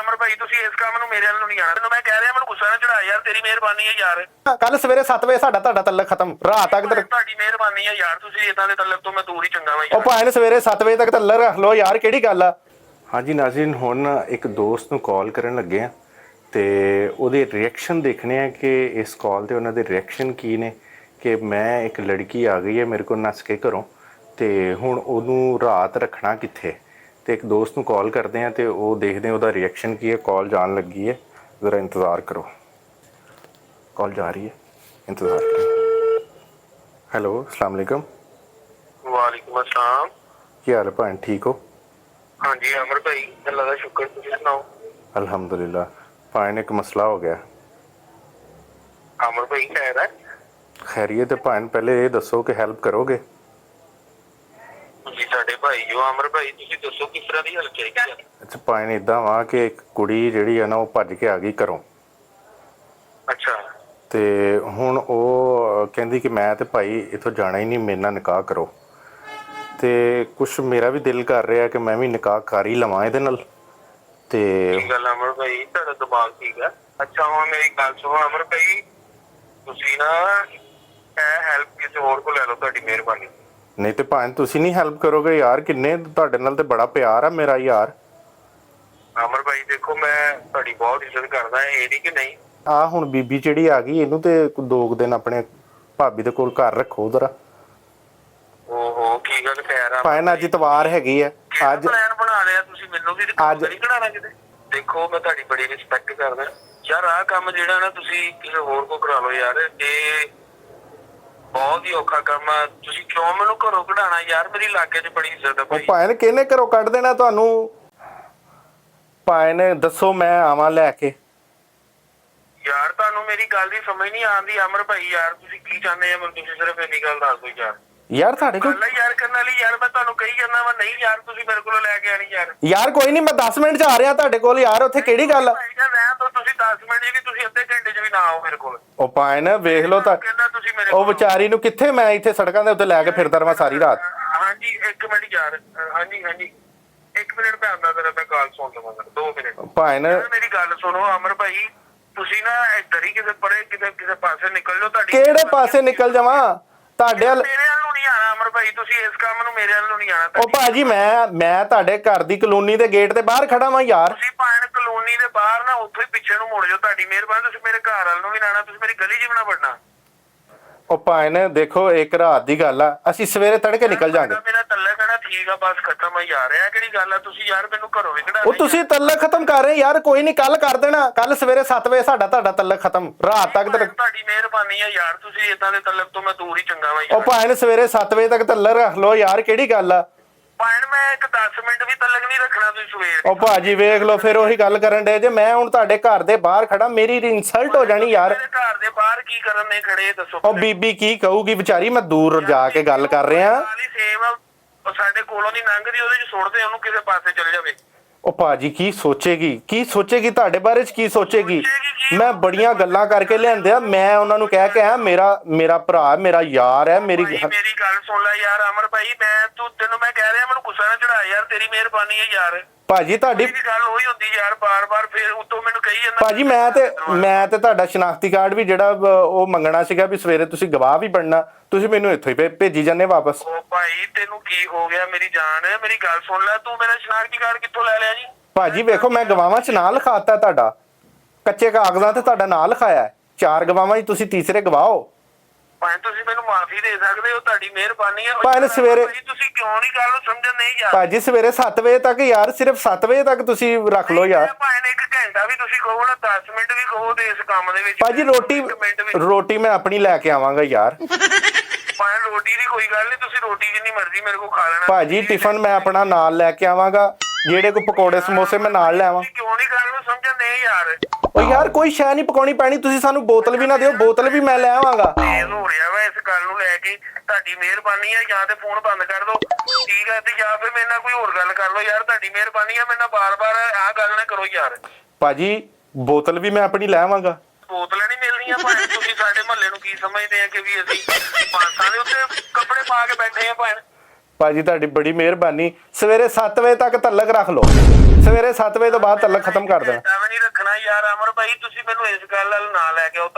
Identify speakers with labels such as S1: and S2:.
S1: ਅਮਰ ਭਾਈ ਤੁਸੀਂ ਇਸ ਕੰਮ ਨੂੰ ਮੇਰੇ ਵੱਲ ਨੂੰ ਨਹੀਂ ਆਣਾ। ਤੈਨੂੰ ਮੈਂ ਕਹਿ ਰਿਹਾ ਮੈਨੂੰ ਗੁੱਸਾ ਨਾ ਚੜਾ ਯਾਰ, ਤੇਰੀ ਮਿਹਰਬਾਨੀ ਹੈ ਯਾਰ।
S2: ਕੱਲ ਸਵੇਰੇ 7 ਵਜੇ ਸਾਡਾ ਤੁਹਾਡਾ ਤਲਕ ਖਤਮ, ਰਾਤ ਤੱਕ
S1: ਤੁਹਾਡੀ ਮਿਹਰਬਾਨੀ ਹੈ ਯਾਰ, ਤੁਸੀਂ ਇਦਾਂ ਦੇ ਤਲਕ ਤੋਂ ਮੈਂ ਦੂਰ ਹੀ ਚੰਗਾ ਵਾ
S2: ਉਹ ਭਾਵੇਂ ਸਵੇਰੇ 7 ਵਜੇ ਤੱਕ ਤਲਕ ਰੱਖ ਲਓ ਯਾਰ, ਕਿਹੜੀ ਗੱਲ ਆ। ਹਾਂਜੀ ਨਾਜ਼ਰੀਨ, ਹੁਣ ਇੱਕ ਦੋਸਤ ਨੂੰ ਕਾਲ ਕਰਨ ਲੱਗੇ ਆ ਤੇ ਉਹਦੇ ਰਿਐਕਸ਼ਨ ਦੇਖਣੇ ਆ ਕਿ ਇਸ ਕਾਲ ਤੇ ਉਹਨਾਂ ਦੇ ਰਿਐਕਸ਼ਨ ਕੀ ਨੇ ਕਿ ਮੈਂ ਇੱਕ ਲੜਕੀ ਆ ਗਈ ਹੈ ਮੇਰੇ ਕੋਲ ਨੱਸ ਕੇ ਘਰੋਂ ਤੇ ਹੁਣ ਉਹਨੂੰ ਰਾਤ ਰੱਖਣਾ ਕਿੱਥੇ। ਤੇ ਇੱਕ ਦੋਸਤ ਨੂੰ ਕਾਲ ਕਰਦੇ ਆ ਤੇ ਉਹ ਦੇਖਦੇ ਆ ਉਹਦਾ ਰਿਐਕਸ਼ਨ ਕੀ ਹੈ। ਕਾਲ ਜਾਣ ਲੱਗੀ ਹੈ, ज़रा इंतज़ार करो। कॉल जा रही है, इंतज़ार करो। हेलो, अस्सलाम वालेकुम।
S1: ਵਾਲੇकुम अस्सलाम।
S2: ਕੀ ਹਾਲ ਹੈ ਭੈਣ, ਠੀਕ ਹੋ?
S1: ਹਾਂਜੀ ਅਮਰ ਭਾਈ, ਅੱਲਾ ਦਾ ਸ਼ੁਕਰ, ਤੁਸੀਂ ਸੁਣਾਓ?
S2: ਅਲਹਮਦੁਲਿਲਾ। ਭੈਣ ਇੱਕ ਮਸਲਾ ਹੋ ਗਿਆ।
S1: ਅਮਰ ਭਾਈ ਖੈਰ ਹੈ?
S2: ਖੈਰੀਅਤ ਹੈ ਭੈਣ, ਪਹਿਲੇ ਇਹ ਦੱਸੋ ਕਿ ਹੈਲਪ ਕਰੋਗੇ?
S1: ਤੁਸੀਂ ਸਾਡੇ ਭਾਈ ਜੋ ਅਮਰ ਭਾਈ, ਤੁਸੀਂ ਦੱਸੋ ਕਿਸ ਤਰ੍ਹਾਂ ਦੀ ਹੈਲਪ ਚਾਹੀਦੀ ਹੈ?
S2: ਅੱਛਾ ਭੈਣ, ਇੱਦਾਂ ਵਾ ਕਿ ਇੱਕ ਕੁੜੀ ਜਿਹੜੀ ਆ ਨਾ ਉਹ ਭੱਜ ਕੇ ਆ ਗਈ ਘਰੋਂ।
S1: ਅੱਛਾ।
S2: ਤੇ ਹੁਣ ਉਹ ਕਹਿੰਦੀ ਕਿ ਮੈਂ ਤੇ ਭਾਈ ਇੱਥੋਂ ਜਾਣਾ ਹੀ ਨਹੀਂ, ਮੇਰੇ ਨਾਲ ਨਿਕਾਹ ਕਰੋ। ਤੇ ਕੁਛ ਮੇਰਾ ਵੀ ਦਿਲ ਕਰ ਰਿਹਾ ਕਿ ਮੈਂ ਵੀ ਨਿਕਾਹ ਕਰ ਹੀ ਲਵਾਂ ਇਹਦੇ ਨਾਲ। ਤੇ
S1: ਕੀ ਗੱਲ ਅਮਰ ਭਾਈ, ਤੁਹਾਡਾ ਦਿਮਾਗ ਠੀਕ ਹੈ? ਅੱਛਾ ਹੁਣ ਮੇਰੀ ਗੱਲ ਸੁਣੋ ਅਮਰ ਭਾਈ, ਤੁਸੀਂ ਨਾ ਇਹ ਹੈਲਪ ਕਿਸੇ ਹੋਰ ਕੋਲ ਲੈ ਲਓ, ਤੁਹਾਡੀ ਮਿਹਰਬਾਨੀ।
S2: ਨਹੀਂ ਤੇ ਭਾਵੇਂ ਤੁਸੀਂ ਨਹੀਂ ਹੈਲਪ ਕਰੋਗੇ ਯਾਰ, ਕਿੰਨੇ ਤੁਹਾਡੇ ਨਾਲ ਤੇ ਬੜਾ ਪਿਆਰ ਆ ਮੇਰਾ ਯਾਰ।
S1: ਅਮਰ ਭਾਈ ਦੇਖੋ, ਮੈਂ ਤੁਹਾਡੀ ਬਹੁਤ ਇੱਜ਼ਤ ਕਰਦਾ, ਇਹ ਨਹੀਂ ਕਿ ਨਹੀਂ।
S2: ਆ ਹੁਣ ਬੀਬੀ ਜਿਹੜੀ ਆ ਗਈ, ਇਹਨੂੰ ਤੇ 2 ਦਿਨ ਆਪਣੇ ਭਾਬੀ ਦੇ ਕੋਲ ਘਰ ਰੱਖੋ ਜ਼ਰਾ।
S1: ਓਹੋ ਕੀ ਗੱਲ ਕਹਿ ਰਹਾ
S2: ਭਾਵੇਂ ਅੱਜ ਇਤਵਾਰ ਹੈਗੀ ਆ, ਅੱਜ
S1: ਪਲਾਨ ਬਣਾ ਲਿਆ ਤੁਸੀਂ, ਮੈਨੂੰ ਵੀ
S2: ਅੱਜ
S1: ਨਹੀਂ ਕਢਾਣਾ ਕਿਤੇ। ਦੇਖੋ ਮੈਂ ਤੁਹਾਡੀ ਬੜੀ ਰਿਸਪੈਕਟ ਕਰਦਾ ਯਾਰ, ਆਹ ਕੰਮ ਜਿਹੜਾ ਨਾ ਤੁਸੀਂ ਕਿਸੇ ਹੋਰ ਕੋ ਕਰਾ ਲਓ ਯਾਰ, ਇਹ ਬਹੁਤ ਹੀ ਔਖਾ ਕੰਮ ਆ। ਤੁਸੀਂ ਕਿਉਂ ਮੈਨੂੰ ਘਰੋਂ ਕਢਾਣਾ ਯਾਰ, ਮੇਰੀ ਇਲਾਕੇ 'ਚ ਬੜੀ ਇੱਜ਼ਤ ਆ ਭਾਈ।
S2: ਭਾਵੇਂ ਕਿਹਨੇ ਘਰੋਂ ਕੱਢ ਦੇਣਾ ਤੁਹਾਨੂੰ? ਭਾਵੇਂ ਦੱਸੋ ਮੈਂ ਆਵਾਂ ਲੈ ਕੇ।
S1: ਯਾਰ ਤੁਹਾਨੂੰ ਮੇਰੀ ਗੱਲ ਦੀ ਸਮਝ ਨਹੀਂ ਆਉਂਦੀ ਅਮਰ ਭਾਈ, ਯਾਰ ਤੁਸੀਂ ਕੀ ਚਾਹੁੰਦੇ ਆ ਮੈਨੂੰ? ਤੁਸੀਂ ਸਿਰਫ ਇੰਨੀ ਗੱਲ ਦੱਸ ਦਿਓ ਯਾਰ।
S2: ਯਾਰ ਤੁਹਾਡੇ ਕੋਲ
S1: ਗੱਲ ਯਾਰ ਕਰਨ ਵਾਲੀ ਯਾਰ, ਮੈਂ ਤੁਹਾਨੂੰ ਕਹੀ ਜਾਂਦਾ ਵਾ, ਨਹੀਂ ਯਾਰ ਤੁਸੀਂ ਮੇਰੇ ਕੋਲੋਂ ਲੈ ਕੇ ਆਣੀ ਯਾਰ।
S2: ਯਾਰ ਕੋਈ ਨਹੀਂ, ਮੈਂ 10 ਮਿੰਟ 'ਚ ਆ ਰਿਹਾ ਤੁਹਾਡੇ ਕੋਲ ਯਾਰ, ਉੱਥੇ ਕਿਹੜੀ ਗੱਲ ਆ।
S1: ਤੁਸੀਂ 10 ਮਿੰਟ 'ਚ ਵੀ, ਤੁਸੀਂ ਅੱਧੇ ਘੰਟੇ 'ਚ ਵੀ ਨਾ ਆਓ ਮੇਰੇ ਕੋਲ।
S2: ਉਹ ਭਾਵੇਂ ਵੇਖ ਲਓ ਤਾਂ ਉਹ ਵਿਚਾਰੀ ਨੂੰ ਕਿੱਥੇ ਮੈਂ ਇੱਥੇ ਸੜਕਾਂ ਦੇ ਉੱਤੇ ਲੈ ਕੇ ਫਿਰਦਾ ਰਵਾਂ ਸਾਰੀ ਰਾਤ।
S1: ਹਾਂਜੀ 1 ਮਿੰਟ ਯਾਰ, ਹਾਂਜੀ 1 ਮਿੰਟ ਮੈਂ ਆਉਂਦਾ, ਤੇਰਾ ਮੈਂ ਗੱਲ ਸੁਣ ਲਵਾਂਗਾ 2 ਮਿੰਟ।
S2: ਭਾਵੇਂ
S1: ਮੇਰੀ ਗੱਲ ਸੁਣੋ ਅਮਰ ਭਾਈ, ਤੁਸੀਂ ਨਾ ਇੱਧਰ ਹੀ ਕਿਸੇ ਪਰੇ ਕਿਸੇ ਪਾਸੇ ਨਿਕਲ ਜਾਓ। ਤੁਹਾਡੀ
S2: ਕਿਹੜੇ ਪਾਸੇ ਨਿਕਲ ਜਾਵਾਂ? ਤੁਹਾਡੇ ਵੱਲ
S1: ਮੇਰੇ ਵੱਲ ਨੂੰ ਨਹੀਂ ਆਣਾ ਅਮਰ ਭਾਈ, ਤੁਸੀਂ ਇਸ ਕੰਮ ਨੂੰ ਮੇਰੇ ਵੱਲ ਨੂੰ ਨਹੀਂ ਆਣਾ।
S2: ਉਹ ਭਾਜੀ ਮੈਂ ਤੁਹਾਡੇ ਘਰ ਦੀ ਕਲੋਨੀ ਦੇ ਗੇਟ ਦੇ ਬਾਹਰ ਖੜਾ ਵਾਂ ਯਾਰ।
S1: ਤੁਸੀਂ ਭਾਵੇਂ ਕਲੋਨੀ ਦੇ ਬਾਹਰ ਨਾ ਉੱਥੋਂ ਹੀ ਪਿੱਛੇ ਨੂੰ ਮੁੜ ਜਾਓ, ਤੁਹਾਡੀ ਮਿਹਰਬਾਨੀ। ਤੁਸੀਂ ਮੇਰੇ ਘਰ ਵੱਲ ਨੂੰ ਵੀ ਨਾ ਆਣਾ, ਤੁਸੀਂ ਮੇਰੀ ਗਲੀ 'ਚ ਵੀ ਨਾ ਵੜਨਾ।
S2: ਉਹ ਭਾਵੇਂ ਦੇਖੋ ਇੱਕ ਰਾਤ ਦੀ ਗੱਲ ਆ, ਅਸੀਂ ਸਵੇਰੇ ਤੜਕੇ ਨਿਕਲ ਜਾਾਂਗੇ।
S1: ਮੇਰਾ ਤੱਲਾ ਕਿਹੜਾ ਠੀਕ ਆ, ਬਸ ਖਤਮ ਆ ਯਾਰ। ਇਹ ਕਿਹੜੀ ਗੱਲ ਆ, ਤੁਸੀਂ ਯਾਰ ਮੈਨੂੰ ਘਰੋਂ ਵੀ ਕਢਾ।
S2: ਉਹ ਤੁਸੀਂ ਤਲਕ ਖਤਮ ਕਰ ਰਹੇ ਯਾਰ, ਕੋਈ ਨਹੀਂ ਕੱਲ ਕਰ ਦੇਣਾ। ਕੱਲ ਸਵੇਰੇ 7 ਵਜੇ ਸਾਡਾ ਤੁਹਾਡਾ ਤਲਕ ਖਤਮ, ਰਾਤ ਤੱਕ।
S1: ਤੁਹਾਡੀ ਮਿਹਰਬਾਨੀ ਆ ਯਾਰ, ਤੁਸੀਂ ਇਦਾਂ ਦੇ ਤਲਕ ਤੋਂ ਮੈਂ ਦੂਰ ਹੀ ਚੰਗਾ ਵਾ।
S2: ਉਹ ਭਾਵੇਂ ਸਵੇਰੇ 7 ਵਜੇ ਤੱਕ ਤਲਕ ਰੱਖ ਲਓ ਯਾਰ, ਕਿਹੜੀ ਗੱਲ ਆ।
S1: ਭਾਵੇਂ ਮੈਂ ਇੱਕ 10 ਮਿੰਟ ਵੀ ਤਲਕ ਨਹੀਂ ਰੱਖਣਾ, ਤੁਸੀਂ ਸਵੇਰ।
S2: ਉਹ ਭਾਜੀ ਵੇਖ ਲਓ, ਫਿਰ ਉਹੀ ਗੱਲ ਕਰਨ ਡੇ ਜੇ। ਮੈਂ ਹੁਣ ਤੁਹਾਡੇ ਘਰ ਦੇ ਬਾਹਰ ਖੜਾ, ਮੇਰੀ ਇਨਸਲਟ ਹੋ ਜਾਣੀ ਯਾਰ।
S1: ਮੇਰੇ ਘਰ ਦੇ ਬਾਹਰ ਕੀ ਕਰਨ ਨੇ ਖੜੇ, ਦੱਸੋ?
S2: ਉਹ ਬੀਬੀ ਕੀ ਕਹੂਗੀ ਵਿਚਾਰੀ, ਮੈਂ ਦੂਰ ਜਾ ਕੇ ਗੱਲ ਕਰ ਰਿਹਾ।
S1: ਉਹ ਸਾਡੇ ਕੋਲੋਂ ਨਹੀਂ ਲੰਘਦੀ, ਉਹਦੇ 'ਚ ਸੁੱਟਦੇ ਉਹਨੂੰ, ਕਿਸੇ ਪਾਸੇ ਚਲ ਜਾਵੇ।
S2: ਉਹ ਭਾਜੀ ਕੀ ਸੋਚੇਗੀ ਤੁਹਾਡੇ ਬਾਰੇ 'ਚ ਕੀ ਸੋਚੇਗੀ? ਮੈਂ ਬੜੀਆਂ ਗੱਲਾਂ ਕਰਕੇ ਲਿਆਂਦੇ ਆ, ਮੈਂ ਉਹਨਾਂ ਨੂੰ ਕਹਿ ਕੇ ਆਇਆ ਮੇਰਾ ਭਰਾ ਮੇਰਾ ਯਾਰ ਹੈ। ਮੇਰੀ
S1: ਗੱਲ ਸੁਣ ਲੈ ਯਾਰ ਅਮਰ ਭਾਈ, ਤੈਨੂੰ ਮੈਂ ਕਹਿ ਰਿਹਾ, ਮੈਨੂੰ ਗੁੱਸਾ ਨਾ ਚੜਾ ਯਾਰ, ਤੇਰੀ ਮਿਹਰਬਾਨੀ ਹੈ ਯਾਰ।
S2: ਭਾਜੀ ਤੁਹਾਡੀ
S1: ਗੱਲ ਹੋਈ ਹੁੰਦੀ ਯਾਰ, ਬਾਰ-ਬਾਰ ਫਿਰ ਉਤੋਂ ਮੈਨੂੰ ਕਹੀ ਜਾਂਦਾ।
S2: ਭਾਜੀ ਮੈਂ ਤੇ ਤੁਹਾਡਾ ਸ਼ਨਾਖਤੀ ਕਾਰਡ ਵੀ ਜਿਹੜਾ ਉਹ ਮੰਗਣਾ ਸੀਗਾ ਵੀ ਸਵੇਰੇ ਤੁਸੀਂ ਗਵਾਹ ਵੀ ਬਣਨਾ, ਤੁਸੀਂ ਮੈਨੂੰ ਇੱਥੋਂ ਹੀ ਭੇਜੀ ਜਾਂਦੇ ਵਾਪਸ।
S1: ਉਹ ਭਾਈ ਤੈਨੂੰ ਕੀ ਹੋ ਗਿਆ ਮੇਰੀ ਜਾਨ? ਮੇਰੀ ਗੱਲ ਸੁਣ ਲੈ, ਤੂੰ ਮੇਰਾ ਸ਼ਨਾਖਤੀ ਕਾਰਡ ਕਿੱਥੋਂ ਲੈ ਲਿਆ ਜੀ?
S2: ਭਾਜੀ ਵੇਖੋ, ਮੈਂ ਗਵਾਹਾਂ 'ਚ ਨਾਂ ਲਿਖਾਤਾ ਤੁਹਾਡਾ, ਕੱਚੇ ਕਾਗਜ਼ਾਂ ਤੇ ਤੁਹਾਡਾ ਨਾਂ ਲਿਖਾਇਆ। 4 ਗਵਾਹਾਂ 'ਚ ਤੁਸੀਂ ਤੀਸਰੇ ਗਵਾਹ ਹੋ।
S1: ਭਾਵੇਂ ਤੁਸੀਂ ਮੈਨੂੰ ਮਾਫੀ ਦੇ ਸਕਦੇ ਹੋ, ਤੁਹਾਡੀ ਮਿਹਰਬਾਨੀ ਹੈ।
S2: ਭਾਵੇਂ ਸਵੇਰੇ
S1: ਤੁਸੀਂ ਕਿਉਂ ਨਹੀਂ ਗੱਲ ਨੂੰ ਸਮਝਣ ਨਹੀਂ ਯਾਰ?
S2: ਭਾਜੀ ਸਵੇਰੇ 7 ਵਜੇ ਤੱਕ ਯਾਰ, ਸਿਰਫ 7 ਵਜੇ ਤੱਕ ਤੁਸੀਂ ਰੱਖ ਲਓ ਯਾਰ।
S1: ਭਾਵੇਂ 1 ਘੰਟਾ ਵੀ ਤੁਸੀਂ ਕਹੋ ਨਾ, 10 ਮਿੰਟ ਵੀ ਕਹੋ ਤੇ ਇਸ ਕੰਮ ਦੇ ਵਿੱਚ।
S2: ਭਾਜੀ ਰੋਟੀ ਮੈਂ ਆਪਣੀ ਲੈ ਕੇ ਆਵਾਂਗਾ ਯਾਰ।
S1: ਭਾਵੇਂ ਰੋਟੀ ਦੀ ਕੋਈ ਗੱਲ ਨਹੀਂ, ਤੁਸੀਂ ਰੋਟੀ ਜਿੰਨੀ ਮਰਜ਼ੀ ਮੇਰੇ ਕੋਲ ਖਾ ਲੈਣਾ।
S2: ਭਾਜੀ ਟਿਫਨ ਮੈਂ ਆਪਣਾ ਨਾਲ ਲੈ ਕੇ ਆਵਾਂਗਾ, ਜਿਹੜੇ ਕੋਈ ਪਕੌੜੇ ਸਮੋਸੇ ਮੈਂ ਨਾਲ ਲੈ ਆਵਾਂ।
S1: ਕਿਉਂ ਨਹੀਂ ਗੱਲ ਨੂੰ ਸਮਝਣ ਨਹੀਂ ਯਾਰ?
S2: ਉਹ ਯਾਰ ਕੋਈ ਸ਼ੈ ਨਹੀਂ ਪਕਾਉਣੀ ਪੈਣੀ, ਤੁਸੀਂ ਸਾਨੂੰ ਬੋਤਲ ਵੀ ਨਾ ਦਿਓ, ਬੋਤਲ ਵੀ ਮੈਂ ਲੈ ਆਵਾਂਗਾ।
S1: ਤੇਜ਼ ਹੋ ਰਿਹਾ ਵਾ ਇਸ ਗੱਲ ਨੂੰ ਲੈ ਕੇ, ਤੁਹਾਡੀ ਮਿਹਰਬਾਨੀ ਹੈ। ਜਾਂ ਤੇ ਫੋਨ ਬੰਦ ਕਰ ਦਿਓ, ਠੀਕ ਹੈ, ਤੇ ਜਾਂ ਫਿਰ ਮੇਰੇ ਨਾਲ ਕੋਈ ਹੋਰ ਗੱਲ ਕਰ ਲਓ ਯਾਰ, ਤੁਹਾਡੀ ਮਿਹਰਬਾਨੀ ਹੈ। ਮੇਰੇ ਨਾਲ ਬਾਰ-ਬਾਰ ਆਹ ਗੱਲ ਨਾ ਕਰੋ ਯਾਰ।
S2: ਭਾਜੀ ਬੋਤਲ ਵੀ ਮੈਂ ਆਪਣੀ ਲੈ ਆਵਾਂਗਾ।
S1: ਬੋਤਲਾਂ ਨਹੀਂ ਮਿਲਣੀਆਂ ਭਾਵੇਂ। ਤੁਸੀਂ ਸਾਡੇ ਮਹੱਲੇ ਨੂੰ ਕੀ ਸਮਝਦੇ ਆ ਕਿ ਵੀ ਅਸੀਂ ਪਾਸਾਂ ਦੇ ਉੱਤੇ ਕੱਪੜੇ ਪਾ ਕੇ ਬੈਠੇ ਆ ਭਾਵੇਂ?
S2: ਭਾਜੀ ਤੁਹਾਡੀ ਬੜੀ ਮਿਹਰਬਾਨੀ, ਸਵੇਰੇ 7 ਵਜੇ ਤੱਕ ਤਲਕ ਰੱਖ ਲਓ। ਸਵੇਰੇ 7 ਵਜੇ ਤੋਂ ਬਾਅਦ ਤਲਕ ਖਤਮ ਕਰ ਦੇਣਾ।
S1: ਘੰਟਾ ਵੀ ਨਹੀਂ ਰੱਖਣਾ ਯਾਰ ਅਮਰ ਭਾਈ, ਤੁਸੀਂ ਮੈਨੂੰ ਇਸ ਗੱਲ ਨਾਲ ਨਾ ਲੈ ਕੇ ਆਓ।